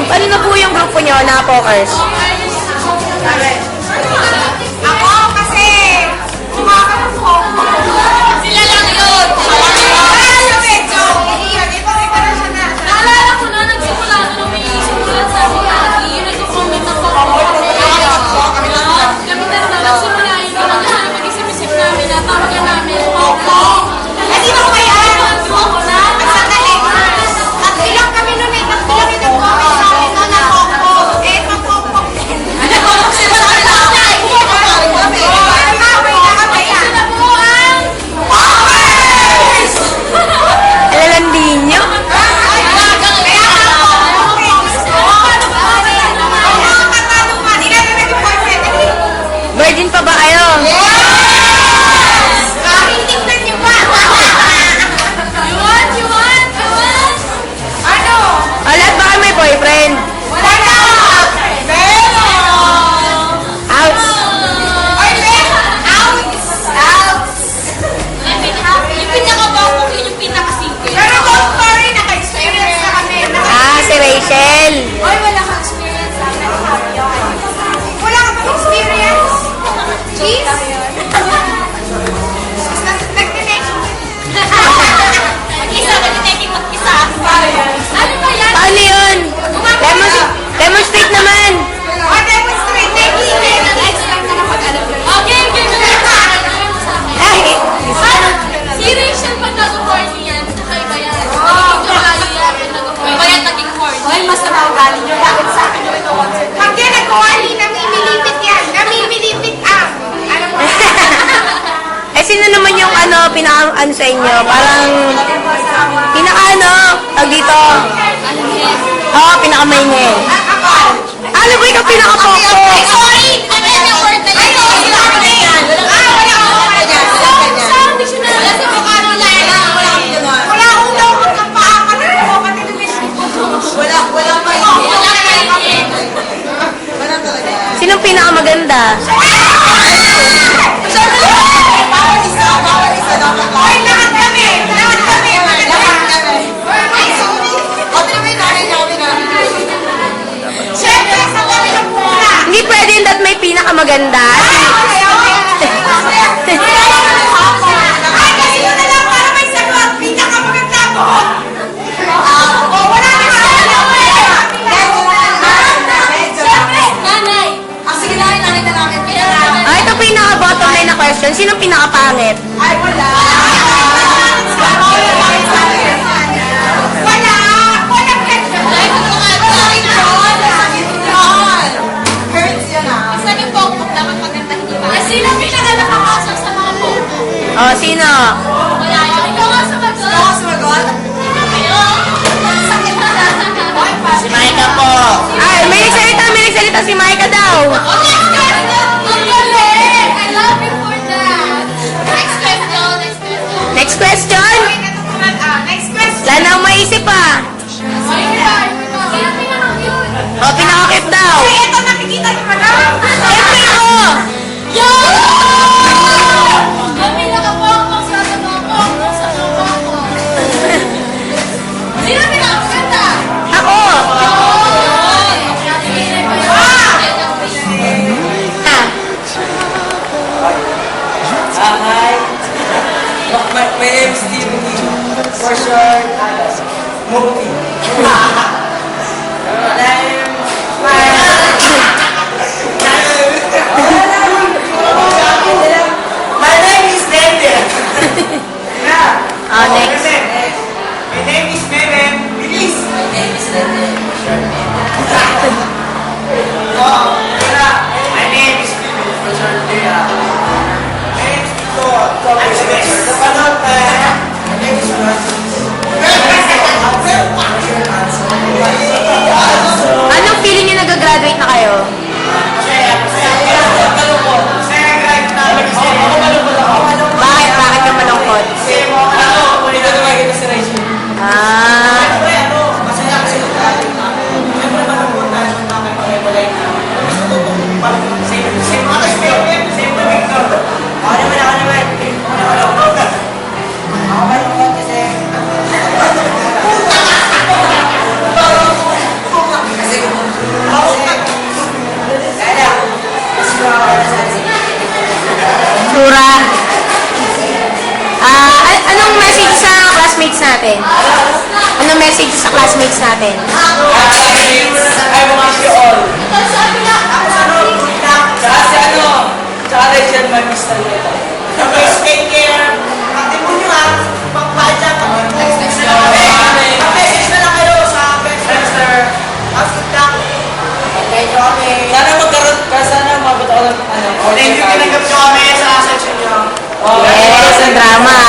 ano na po yung grupo nyo na pokers? Ako kasi kumakalap ko. Sila lang yun. Wala medyo. Iba na siya na. Naalala ko na, nagsimula na may simulan sa amin lagi. Nag-comment ako. Kami na nagsimula yun. Mag-isip-isip namin na tawag na namin. Hindi ba ko yan? At sandali. At ilang kami nun eh. Tatlo rin nag-comment sa akin na nakoko. Eh, nakoko. Alalandi nyo? Virgin pa ba kayo? Lahat ba kayo may boyfriend? Ouch! Yung pinaka-bawang yun yung pinaka-single. Ah, si Rachel. Ay, wala kang experience sa akin. Wala ka bang experience? Cheese? Mag-isa, mag-taking mag-isa. Ano ba yan? Paano yun? Demonstrate naman. Okay, Ay, si Rachel pag nag-horny yan, okay ba yan? Naging kawayo yan, nag-horny. Ba yan naging horny? Ay, mas nakaugali nyo. Bakit sa akin yung ito? Pag yan nag-uwali, namimilipit yan. Namimilipit ang. Alam mo? eh sino naman yung pinaka-ano sa inyo? Parang, pinaka-ano, tag dito. Oo, pinaka-mainin. Ako. Ano ba ikaw pinaka-poko? Sorry! Ano yan yung word na yan? Wala ako na yan. Wala ako na yan. Sabi siya na lang sa mukha ng Laila. Wala akong dapat ng paa ka na. Pati tumisin ko. Wala pa yun. Sinong pinaka-maganda? Hoy, lahat kami! Lahat kami! Siyempre, sa kami ng pula! Hindi pwede that may pinaka-maganda. Ay, kasi yun na lang para may sagot. Pinakamaganda ko. Wala na siyempre. Nanay. Sige na, nanay na namin. Ah, ito pinaka-bottom line na question. Sinong pinaka-pangit? Ay, wala. Wala. Wala question. Hurts yun ah. Saan yung pokpok dapat maganda hindi ba? Sino pinaka-nakapasok sa mga pokpok? Oh, sino? Wala yun. Ikaw nga sumagot. Si Maika po. Ay, may nagsalita si Maika daw. Ang galing! I love you for that. Next question, next question. Next question? Next question. Wala na akong maisip ah. Sino pinaka yun? Oh, pinaka-cute daw. Ay, ito nakikita niyo ba na? Siyempre ako. Kami nakapokpok sa mga pokpok sa mga pokpok. Sino pinaka-maganda? Ako. Ah. Hi. My name is Steven Lee. For short, Mukti. My name is Daniel. Oh, next. My name is Meme. Bilis. My name is Daniel. My name is Steven. For short, Lea. My name is Tito. The panot, my name is Francis. Anong feeling niyo nag-graduate na kayo? Bakit? Bakit yung malungkot? Ah. Ako message sa classmates natin. I will miss you all. Tsaka si ano, tsaka Rachel, may miss na nito. Guys, take care. Aktin mo nyo ha. Pagpaadya ka mo. Mag-message na lang kayo sa Friendster. Good luck. Thank you kami. Sana magkaroon ka, sana mabot ako ng ano. Thank you, tinanggap nyo kami sa section nyo. Yes, ang drama.